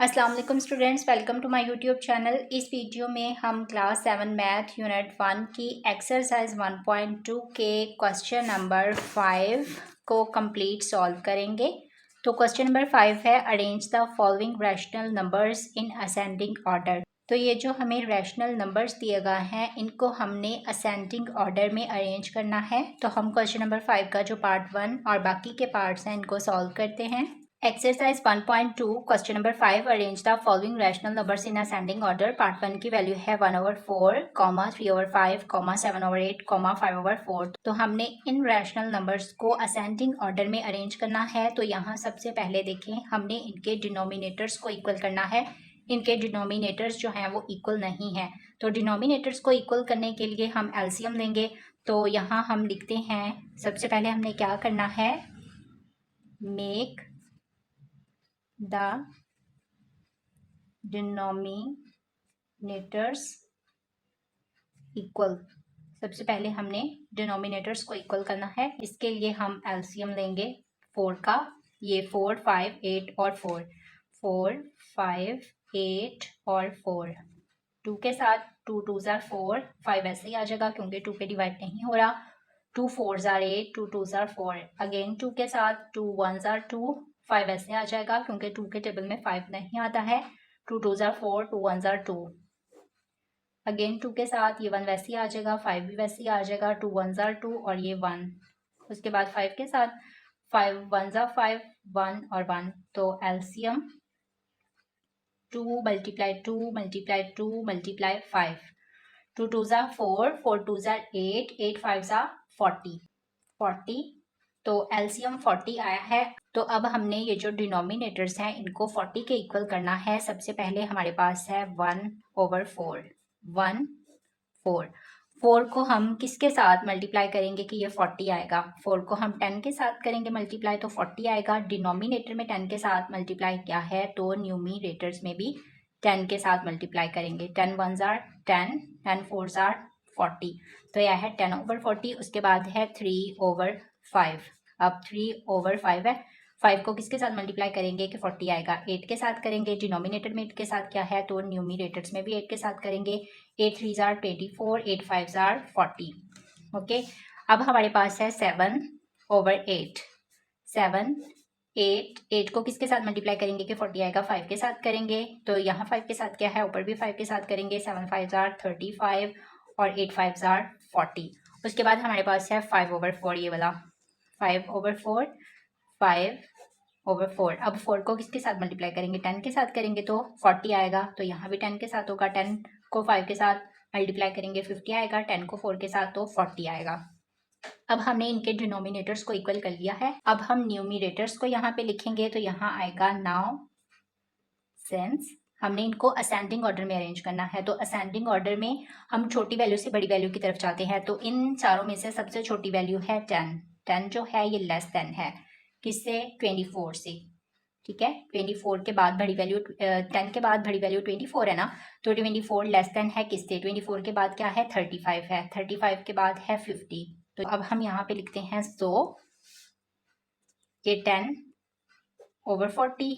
अस्सलाम वालेकुम students, welcome to my YouTube channel. इस वीडियो में हम क्लास 7 मैथ यूनिट 1 की एक्सरसाइज 1.2 के क्वेश्चन नंबर 5 को कंप्लीट सॉल्व करेंगे। तो क्वेश्चन नंबर 5 है, arrange the following rational numbers in ascending order. तो ये जो हमें रैशनल नंबर्स दिए गए हैं इनको हमने असेंडिंग ऑर्डर में अरेंज करना है। तो हम क्वेश्चन नंबर 5 का जो पार्ट 1 और बाकी के पार्ट्स हैं इनको सॉल्व करते हैं। Exercise 1.2 question number 5, arrange the following rational numbers in ascending order. Part 1 की वैल्यू है 1/4, 3/5, 7/8, 5/4। तो हमने इन रैशनल नंबर्स को असेंडिंग ऑर्डर में अरेंज करना है। तो यहाँ सबसे पहले देखें, हमने इनके डिनोमिनेटर्स को इक्वल करना है। इनके डिनोमिनेटर्स जो हैं वो इक्वल नहीं है। तो डिनोमिनेटर्स को इक्वल करने के लिए हम एलसीएम लेंगे। तो यहाँ हम लिखते हैं, सबसे पहले हमने क्या करना है, मेक the denominators equal। सबसे पहले हमने डिनोमिनेटर्स को इक्वल करना है। इसके लिए हम एलसीएम लेंगे 4 का। ये 4, 5, 8 और 4, 4, 5, 8 और 4। 2 के साथ 2 2s are 4, 5 ऐसे ही आ जाएगा क्योंकि 2 पे डिवाइड नहीं हो रहा। 2 4s are 8, 2 2s are 4। Again 2 के साथ 2 1s are 2, 5 ऐसे आ जाएगा क्योंकि 2 के टेबल में 5 नहीं आता है। 2 2s are 4, 2 1s are 2। Again 2 के साथ ये 1 वैसे ही आ जाएगा, 5 भी वैसे ही आ जाएगा, 2 1s are 2 और ये 1। उसके बाद 5 के साथ 5 1s are 5, 1 और 1। तो LCM 2 × 2 × 2 × 5। 2 2s are 4, 4 2s are 8, 8 5s are 40। तो एलसीएम 40 आया है। तो अब हमने ये जो डिनोमिनेटर्स हैं इनको 40 के इक्वल करना है। सबसे पहले हमारे पास है 1/4, 1 4। 4 को हम किसके साथ मल्टीप्लाई करेंगे कि ये 40 आएगा। 4 को हम 10 के साथ करेंगे मल्टीप्लाई तो 40 आएगा। डिनोमिनेटर में 10 के साथ मल्टीप्लाई किया है तो न्यूमिनेटर्स में भी 10 के साथ मल्टीप्लाई करेंगे। 10 1s are 10, 10 4s are 40। तो यह है 10/40। उसके बाद है 3/5। अब 3/5 है। 5 को किसके साथ मल्टीप्लाई करेंगे कि 40 आएगा, 8 के साथ करेंगे। डिनोमिनेटर में 8 के साथ क्या है तो न्यूमिनेटर्स में भी 8 के साथ करेंगे। 8 3s are 24, 8 5s are 40। Okay, अब हमारे पास है 7/8। 7 8 8 को किसके साथ मल्टीप्लाई करेंगे कि 40 आएगा, 5 के साथ करेंगे। तो यहाँ 5 के साथ क्या है, ऊपर भी 5 के साथ करेंगे। 7 5s are 35 और 8 5s are 40। उसके बाद हमारे पास है 5/4, ये वाला 5/4, 5/4। अब 4 को किसके साथ मल्टीप्लाई करेंगे, 10 के साथ करेंगे तो 40 आएगा। तो यहाँ भी 10 के साथ होगा। 10 को 5 के साथ मल्टीप्लाई करेंगे 50 आएगा। 10 को 4 के साथ तो 40 आएगा। अब हमने इनके डिनोमिनेटर्स को इक्वल कर लिया है। अब हम न्यूमिनेटर्स को यहाँ पे लिखेंगे तो यहाँ आएगा नाउ सिंस हमने इनको असेंडिंग ऑर्डर में अरेंज करना है। तो असेंडिंग ऑर्डर में हम छोटी वैल्यू से बड़ी वैल्यू की तरफ जाते हैं। तो इन चारों में से सबसे छोटी वैल्यू है 10। 10 जो है ये लेस देन है किससे, 24 से। ठीक है, 24 के बाद बड़ी वैल्यू 10 के बाद बड़ी वैल्यू 24 है ना। तो 24 लेस देन है किससे, 24 के बाद क्या है 35 है। 35 के बाद है 50। तो अब हम यहाँ पे लिखते हैं सो ये 10/40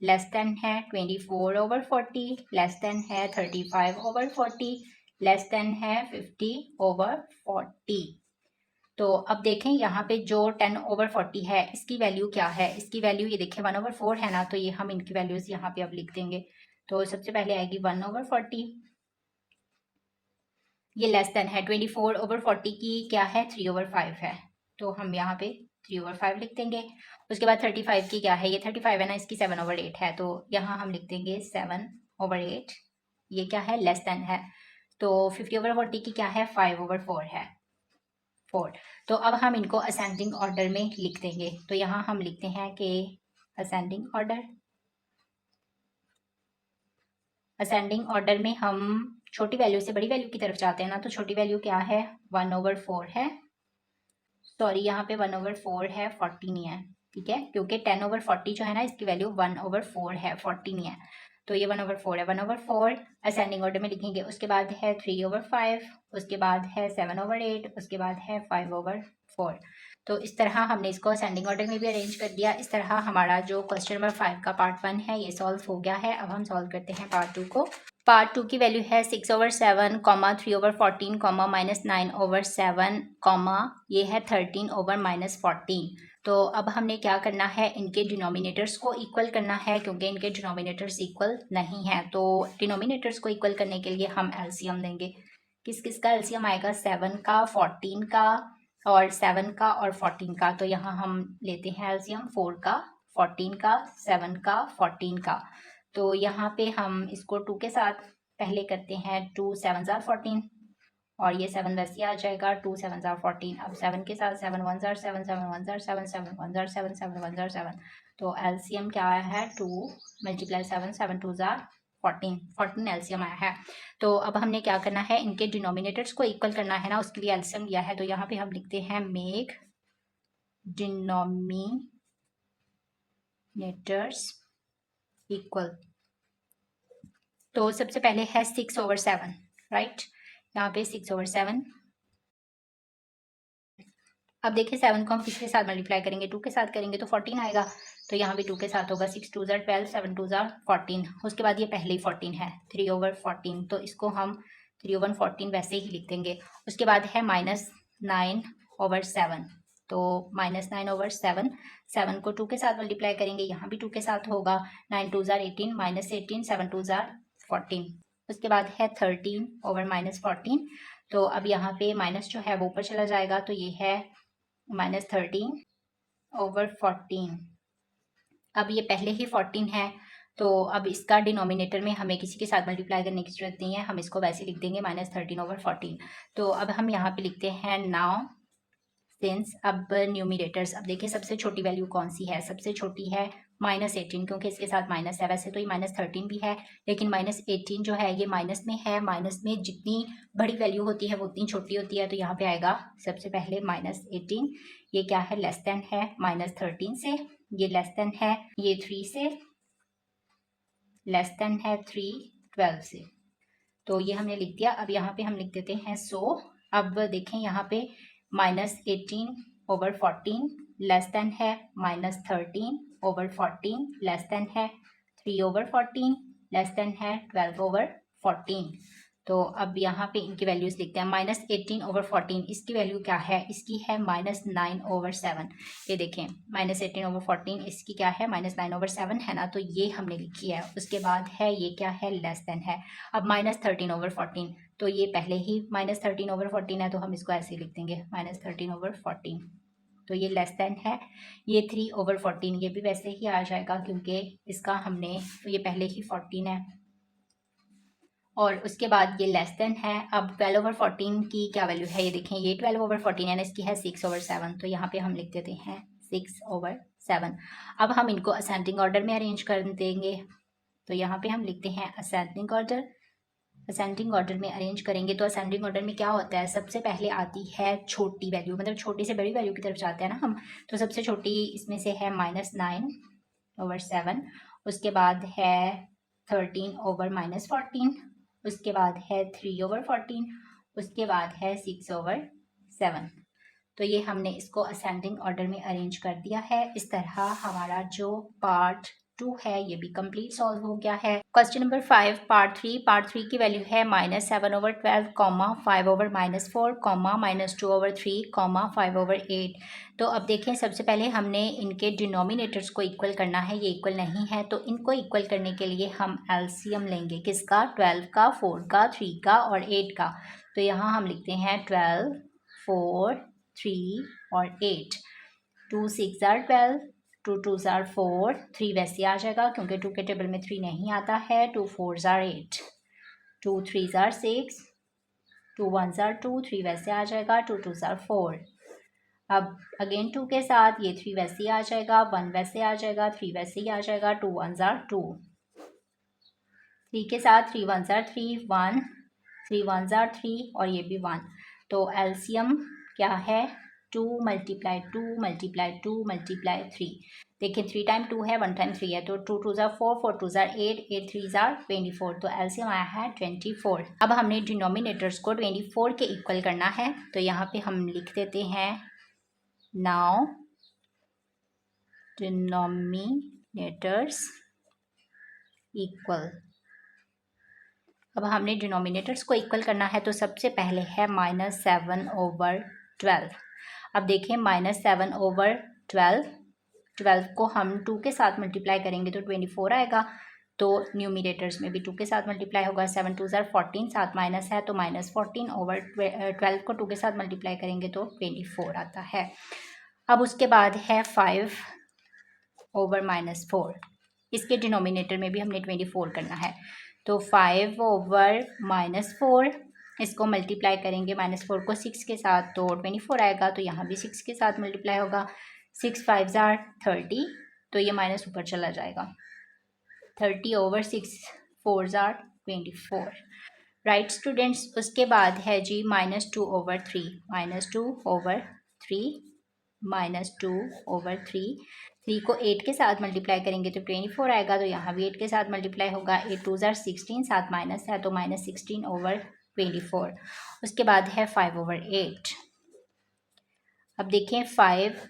लेस देन है 24/40 लेस देन है 35/40 लेस देन है 50/40। तो अब देखें यहाँ पे जो 10/40 है इसकी वैल्यू क्या है। इसकी वैल्यू ये देखें 1/4 है ना। तो ये हम इनकी वैल्यूज यहाँ पे अब लिख देंगे। तो सबसे पहले आएगी 1/40, ये लेस देन है 24/40 की क्या है 3/5 है। तो हम यहाँ पे 3/5 लिख देंगे। उसके बाद 35 की क्या है, ये 35 है ना, इसकी 7/8 है। तो यहाँ हम लिख देंगे 7/8, ये क्या है लेस देन है। तो 50/40 की क्या है 5/4 है, 4। तो अब हम इनको असेंडिंग ऑर्डर में लिख देंगे। तो यहाँ हम लिखते हैं कि असेंडिंग ऑर्डर, असेंडिंग ऑर्डर में हम छोटी वैल्यू से बड़ी वैल्यू की तरफ जाते हैं ना। तो छोटी वैल्यू क्या है 1/4 है। सॉरी, यहाँ पे 1/4 है, 40 नहीं है। ठीक है, क्योंकि 10/40 जो है ना इसकी वैल्यू 1/4 है, 40 नहीं है। तो ये 1/4 है। 1/4 असेंडिंग ऑर्डर में लिखेंगे। उसके बाद है 3/5, उसके बाद है 7/8, उसके बाद है 5/4। तो इस तरह हमने इसको असेंडिंग ऑर्डर में भी अरेंज कर दिया। इस तरह हमारा जो क्वेश्चन नंबर 5 का पार्ट 1 है ये सॉल्व हो गया है। अब हम सॉल्व करते हैं पार्ट 2 को। पार्ट 2 की वैल्यू है 6/7, 3/14, -9/7, ये है 13/-14। तो अब हमने क्या करना है, इनके डिनोमिनेटर्स को इक्वल करना है क्योंकि इनके डिनोमिनेटर्स इक्वल नहीं है। तो डिनोमिनेटर्स को इक्वल करने के लिए हम एलसीएम लेंगे। किस किस का एलसीएम आएगा, 7 का, 14 का और 7 का और 14 का। तो यहाँ हम लेते हैं एलसीएम 4 का, 14 का, 7 का, 14 का। तो यहाँ पे हम इसको 2 के साथ पहले करते हैं। 2 7 are 14 और ये 7 वैसे आ जाएगा। 2 7 are 14। अब 7 के साथ 7 1 are 7, 7 1 are 7, 7 1 are 7, 7 1 are 7। तो एलसीएम क्या आया है, 2 × 7, 7 2 are 14 एलसीएम आया है। तो अब हमने क्या करना है, इनके डिनोमिनेटर्स को इक्वल करना है ना, उसके लिए एलसीएम लिया है। तो यहाँ पे हम लिखते हैं मेक डिनोमिनेटर्स इक्वल। तो सबसे पहले है 6/7, राइट। यहाँ पे 6/7। अब देखिए 7 को हम किसके साथ मल्टीप्लाई करेंगे, 2 के साथ करेंगे तो 14 आएगा। तो यहाँ भी 2 के साथ होगा। 6 2 are 12, 7 2 are 14। उसके बाद ये पहले ही 14 है, 3/14। तो इसको हम 3/14 वैसे ही लिख देंगे। उसके बाद है -9/7। तो -9/7, 7 को 2 के साथ मल्टीप्लाई करेंगे, यहाँ भी 2 के साथ होगा। 9 2 are 18, -18, 7 2 are 14। उसके बाद है 13/-14। तो अब यहाँ पे माइनस जो है वो ऊपर चला जाएगा, तो ये है -13/14। अब ये पहले ही 14 है, तो अब इसका डिनोमिनेटर में हमें किसी के साथ मल्टीप्लाई करने की जरूरत नहीं है, हम इसको वैसे लिख देंगे -13/14। तो अब हम यहाँ पे लिखते हैं नाउ सिंस। अब न्यूमिनेटर्स, अब देखिए सबसे छोटी वैल्यू कौन सी है, सबसे छोटी है -18 क्योंकि इसके साथ माइनस है। वैसे तो ये -13 भी है, लेकिन -18 जो है ये माइनस में है। माइनस में जितनी बड़ी वैल्यू होती है वो उतनी छोटी होती है। तो यहाँ पे आएगा सबसे पहले -18। ये क्या है, लेस देन है -13 से, ये लेस देन है ये 3 से, लेस देन है 3 12 से। तो ये हमने लिख दिया। अब यहाँ पे हम लिख देते हैं सो। अब देखें यहाँ पे -18/14 लेस देन है -13/14 लेस देन है 3/14 लेस देन है 12/14। तो अब यहाँ पे इनकी वैल्यूज लिखते हैं। -18/14 इसकी वैल्यू क्या है, इसकी है -9/7। ये देखें -18/14 इसकी क्या है, -9/7 है ना, तो ये हमने लिखी है। उसके बाद है ये क्या है, लेस देन है। अब -13/14, तो ये पहले ही -13/14 है, तो हम इसको ऐसे लिख देंगे -13/14। तो ये लेस देन है ये 3/14, ये भी वैसे ही आ जाएगा क्योंकि इसका हमने, तो ये पहले ही 14 है। और उसके बाद ये लेस देन है। अब 12/14 की क्या वैल्यू है, ये देखें ये 12/14 है ना, इसकी है 6/7। तो यहाँ पे हम लिख देते हैं 6/7। अब हम इनको असेंडिंग ऑर्डर में अरेंज कर देंगे। तो यहाँ पे हम लिखते हैं असेंडिंग ऑर्डर। असेंडिंग ऑर्डर में अरेंज करेंगे तो असेंडिंग ऑर्डर में क्या होता है, सबसे पहले आती है छोटी वैल्यू, मतलब छोटी से बड़ी वैल्यू की तरफ जाते हैं ना हम। तो सबसे छोटी इसमें से है -9/7। उसके बाद है 13/-14। उसके बाद है 3/14। उसके बाद है 6/7। तो ये हमने इसको असेंडिंग ऑर्डर में अरेंज कर दिया है। इस तरह हमारा जो पार्ट 2 है ये भी कंप्लीट सॉल्व हो गया है। क्वेश्चन नंबर 5 पार्ट 3 की वैल्यू है -7/12, 5/-4, -2/3, 5/8। तो अब देखें सबसे पहले हमने इनके डिनोमिनेटर्स को इक्वल करना है, ये इक्वल नहीं है। तो इनको इक्वल करने के लिए हम एलसीएम लेंगे, किसका, 12 का, 4 का, 3 का और 8 का। तो यहाँ हम लिखते हैं 12, 4, 3 और 8। 2 6 are 12, 2 2s are 4, 3 वैसे आ जाएगा क्योंकि 2 के टेबल में 3 नहीं आता है। 2 4s are 8, 2 3s are 6, 2 1s are 2, 3 वैसे आ जाएगा। 2 2s are 4। अब अगेन 2 के साथ ये 3 वैसे ही आ जाएगा, 1 वैसे आ जाएगा, 3 वैसे ही आ जाएगा। 2 1s are 2, 3 के साथ 3 1s are 3, 1, 3 1s are 3 और ये भी 1। तो एलसीएम क्या है, 2 × 2 × 2 × 3। देखिए 3 टाइम 2 है, 1 टाइम 3 है, तो 2 2s are 4, 4 2s are 8, 8 3s are 24। तो एलसीएम आया है 24। अब हमने डिनोमिनेटर्स को 24 के इक्वल करना है। तो यहाँ पे हम लिख देते हैं नाउ डिनोमिनेटर्स इक्वल। अब हमने डिनोमिनेटर्स को इक्वल करना है, तो सबसे पहले है -7/12। अब देखें -7/12, 12 को हम 2 के साथ मल्टीप्लाई करेंगे तो 24 आएगा। तो न्यूमिनेटर्स में भी 2 के साथ मल्टीप्लाई होगा। 7 2 ज़ार 14, साथ माइनस है तो -14/12 को 2 के साथ मल्टीप्लाई करेंगे तो 24 आता है। अब उसके बाद है 5/-4, इसके डिनोमिनेटर में भी हमने 24 करना है। तो 5/-4, इसको मल्टीप्लाई करेंगे -4 को 6 के साथ तो 24 आएगा। तो यहाँ भी 6 के साथ मल्टीप्लाई होगा। 6 5 ज़ार 30, तो ये माइनस ऊपर चला जाएगा। 30/6, 4 ज़ार 24। राइट स्टूडेंट्स, उसके बाद है जी -2/3, -2/3 3 को 8 के साथ मल्टीप्लाई करेंगे तो 24 आएगा। तो यहाँ भी 8 के साथ मल्टीप्लाई होगा। 8 2 ज़ार 16, साथ माइनस है तो -16/24। उसके बाद है 5/8। अब देखें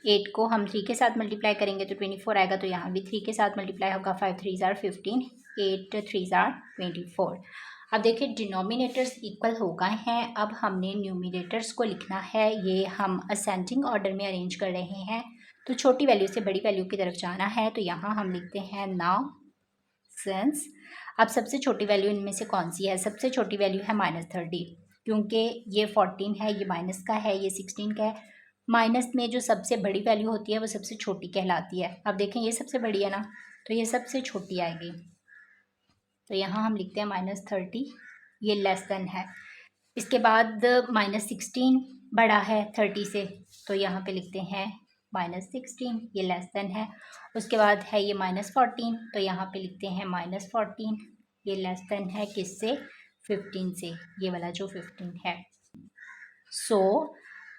8 को हम 3 के साथ मल्टीप्लाई करेंगे तो 24 आएगा। तो यहाँ भी 3 के साथ मल्टीप्लाई होगा। 5 3 ज़ार 15, 8 3 ज़ार 24। अब देखिए डिनोमिनेटर्स इक्वल हो गए हैं। अब हमने न्यूमिनेटर्स को लिखना है। ये हम असेंडिंग ऑर्डर में अरेंज कर रहे हैं, तो छोटी वैल्यू से बड़ी वैल्यू की तरफ जाना है। तो यहाँ हम लिखते हैं नाउ सिंस। अब सबसे छोटी वैल्यू इनमें से कौन सी है? सबसे छोटी वैल्यू है -30, क्योंकि ये 14 है, ये माइनस का है, ये 16 का है। माइनस में जो सबसे बड़ी वैल्यू होती है वो सबसे छोटी कहलाती है। अब देखें ये सबसे बड़ी है ना, तो ये सबसे छोटी आएगी। तो यहाँ हम लिखते हैं -30, ये लेस देन है। इसके बाद -16 बड़ा है 30 से, तो यहाँ पे लिखते हैं -16, ये लेस देन है। उसके बाद है ये -14, तो यहाँ पे लिखते हैं -14, ये लेस देन है किससे? 15 से, ये वाला जो 15 है। सो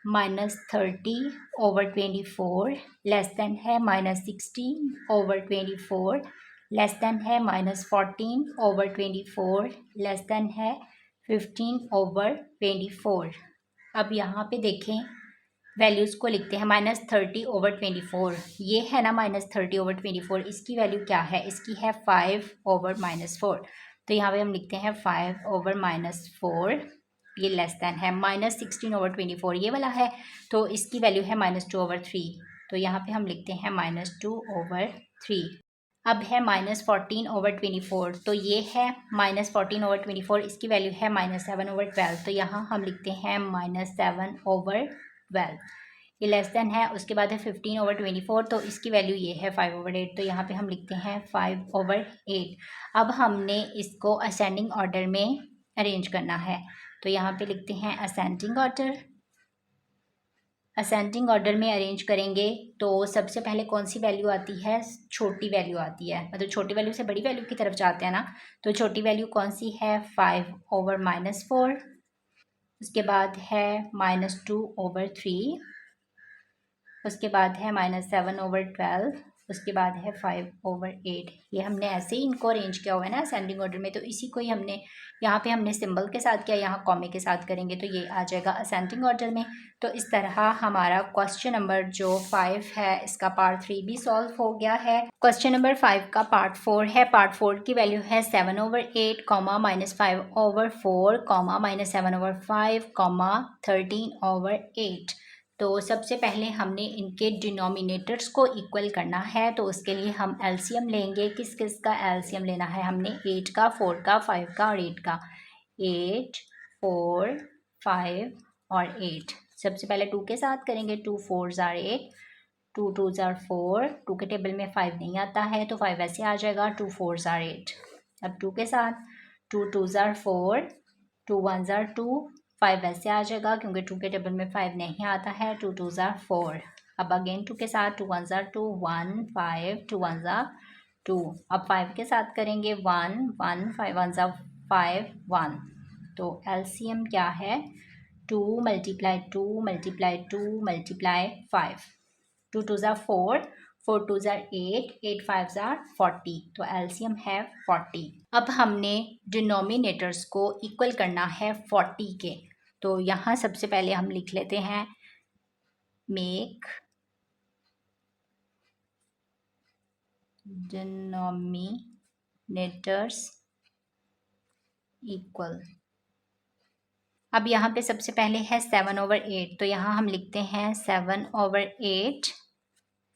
-30/24 लेस देन है -16/24, लेस देन है -14/24, लेस देन है 15/24। अब यहाँ पे देखें वैल्यूज़ को लिखते हैं। -30/24 ये है ना, -30/24, इसकी वैल्यू क्या है? इसकी है 5/-4। तो यहाँ पे हम लिखते हैं 5/-4, ये लेस देन है। -16/24 ये वाला है, तो इसकी वैल्यू है -2/3। तो यहाँ पे हम लिखते हैं -2/3। अब है -14/24, तो ये है -14/24, इसकी वैल्यू है -7/12। तो यहाँ हम लिखते हैं -7/12, ये लेस देन है। उसके बाद है 15/24, तो इसकी वैल्यू ये है 5/8। तो यहाँ पे हम लिखते हैं 5/8। अब हमने इसको असेंडिंग ऑर्डर में अरेंज करना है, तो यहाँ पे लिखते हैं असेंडिंग ऑर्डर। असेंडिंग ऑर्डर में अरेंज करेंगे तो सबसे पहले कौन सी वैल्यू आती है? छोटी वैल्यू आती है, मतलब छोटी वैल्यू से बड़ी वैल्यू की तरफ जाते हैं ना। तो छोटी वैल्यू कौन सी है? 5/-4। उसके बाद है -2/3। उसके बाद है -7/12। उसके बाद है 5/8। ये हमने ऐसे ही इनको अरेंज किया हुआ है ना असेंडिंग ऑर्डर में, तो इसी को ही हमने यहाँ पे हमने सिंबल के साथ किया, यहाँ कॉमे के साथ करेंगे तो ये आ जाएगा असेंडिंग ऑर्डर में। तो इस तरह हमारा क्वेश्चन नंबर जो 5 है इसका पार्ट 3 भी सॉल्व हो गया है। क्वेश्चन नंबर 5 का पार्ट 4 है। पार्ट 4 की वैल्यू है 7/8, -5/4, -7/5, 13/8। तो सबसे पहले हमने इनके डिनोमिनेटर्स को इक्वल करना है, तो उसके लिए हम एलसीएम लेंगे। किस किस का एलसीएम लेना है? हमने 8 का, 4 का, 5 का और 8 का। 8 4 5 और 8। सबसे पहले 2 के साथ करेंगे। 2 4 ज़ार 8, 2 2 ज़ार 4। 2 के टेबल में 5 नहीं आता है तो 5 ऐसे आ जाएगा। 2 4 ज़ार 8। अब 2 के साथ 2 2 ज़ार 4, 2 1 ज़ार 2। 5 ऐसे आ जाएगा क्योंकि 2 के टेबल में 5 नहीं आता है। 2 2 ज़ार 4। अब अगेन 2 के साथ 2 1 ज़ार 2, 1 5, 2 1 ज़ार 2। अब 5 के साथ करेंगे 1 1, 5 1 ज़ार 5, 1। तो एलसीएम क्या है? 2 × 2 × 2 × 5। 2 2 ज़ार 4, 4 2 ज़ार 8, 8 5 ज़ार 40। तो एलसीएम है 40। अब हमने डिनोमिनेटर्स को इक्वल करना है 40 के। तो यहाँ सबसे पहले हम लिख लेते हैं मेक डिनोमिनेटर्स इक्वल। अब यहाँ पे सबसे पहले है 7/8, तो यहाँ हम लिखते हैं 7/8।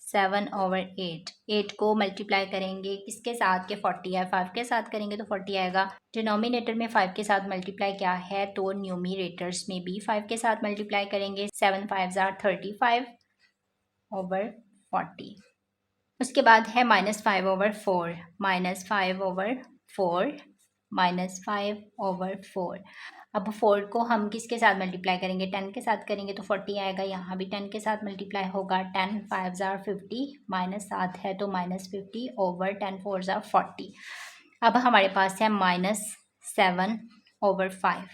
7/8, 8 को मल्टीप्लाई करेंगे किसके साथ के 40 है, 5 के साथ करेंगे तो 40 आएगा। डिनोमिनेटर में 5 के साथ मल्टीप्लाई क्या है, तो न्यूमिनेटर्स में भी 5 के साथ मल्टीप्लाई करेंगे। 7 5 35/40। उसके बाद है -5/4, -5/4, -5/4। अब 4 को हम किसके साथ मल्टीप्लाई करेंगे, 10 के साथ करेंगे तो 40 आएगा। यहाँ भी 10 के साथ मल्टीप्लाई होगा। 10 5 50, -7 है तो -50/10 4 40। अब हमारे पास है -7/5।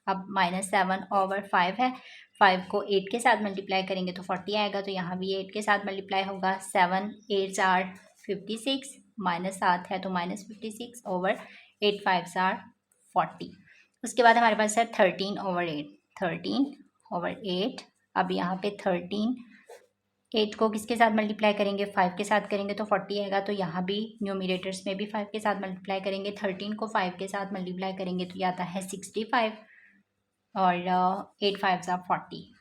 अब -7/5 है, 5 को 8 के साथ मल्टीप्लाई करेंगे तो 40 आएगा, तो यहाँ भी 8 के साथ मल्टीप्लाई होगा। 7 8 56, -7 है तो -56/8 5 40। उसके बाद हमारे पास है 13/8। 13/8। अब यहाँ पे 13, 8 को किसके साथ मल्टीप्लाई करेंगे, 5 के साथ करेंगे तो 40 आएगा, तो यहाँ भी न्यूमिनेटर्स में भी 5 के साथ मल्टीप्लाई करेंगे। 13 को 5 के साथ मल्टीप्लाई करेंगे तो ये आता है 65 और 8 5 40।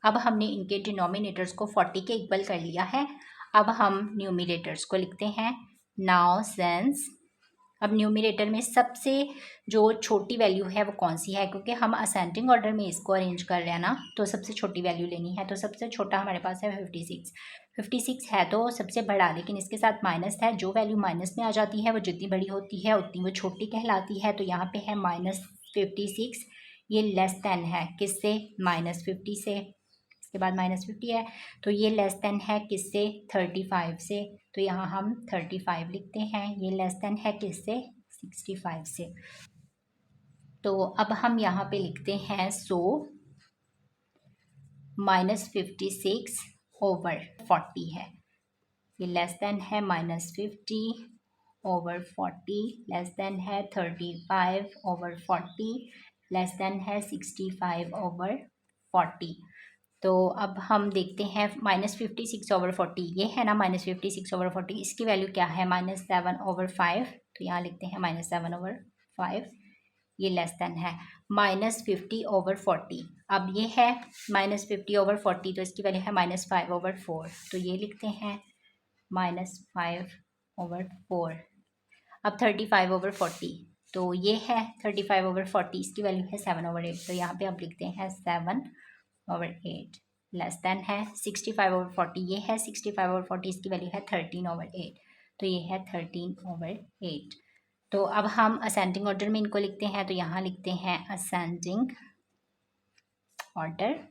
अब हमने इनके डिनोमिनेटर्स को 40 के इक्वल कर लिया है। अब हम न्यूमिनेटर्स को लिखते हैं। नाउ सिंस, अब न्यूमिनेटर में सबसे जो छोटी वैल्यू है वो कौन सी है, क्योंकि हम असेंडिंग ऑर्डर में इसको अरेंज कर रहे हैं ना, तो सबसे छोटी वैल्यू लेनी है। तो सबसे छोटा हमारे पास है 56। 56 है तो सबसे बड़ा, लेकिन इसके साथ माइनस है। जो वैल्यू माइनस में आ जाती है वो जितनी बड़ी होती है उतनी वो छोटी कहलाती है। तो यहाँ पे है -56, ये लेस देन है किससे, -50 से। इसके बाद -50 है तो ये लेस देन है किससे, 35 से। तो यहाँ हम 35 लिखते हैं। ये लेस देन है किससे, 65 से। तो अब हम यहाँ पे लिखते हैं सो -56/40 है। ये लेस देन है -50/40, लेस देन है 35/40, लेस देन है 65/40। तो अब हम देखते हैं -56/40, ये है ना -56/40, इसकी वैल्यू क्या है, -7/5। तो यहाँ लिखते हैं -7/5, ये लेस देन है -50/40। अब ये है -50/40, तो इसकी वैल्यू है -5/4, तो ये लिखते हैं -5/4। अब 35/40, तो ये है 35/40, इसकी वैल्यू है 7/8, तो यहाँ पे आप लिखते हैं 7/8। लेस देन है 65/40, ये है 65/40, इसकी वैल्यू है 13/8, तो ये है 13/8। तो अब हम असेंडिंग ऑर्डर में इनको लिखते हैं। तो यहाँ लिखते हैं असेंडिंग ऑर्डर।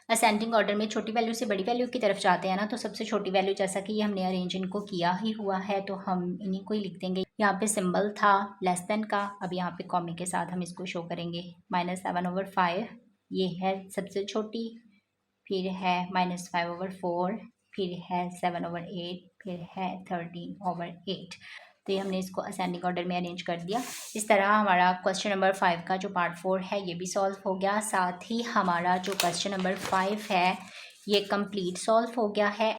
असेंडिंग ऑर्डर में छोटी वैल्यू से बड़ी वैल्यू की तरफ जाते हैं ना, तो सबसे छोटी वैल्यू, जैसा कि ये हमने अरेंज इनको किया ही हुआ है, तो हम इन्हीं को ही लिख देंगे। यहाँ पे सिंबल था लेस देन का, अब यहाँ पे कॉमे के साथ हम इसको शो करेंगे। -7/5 ये है सबसे छोटी, फिर है -5/4, फिर है 7/8, फिर है 13/8। तो ये हमने इसको असेंडिंग ऑर्डर में अरेंज कर दिया। इस तरह हमारा क्वेश्चन नंबर 5 का जो पार्ट 4 है ये भी सॉल्व हो गया। साथ ही हमारा जो क्वेश्चन नंबर 5 है ये कंप्लीट सॉल्व हो गया है।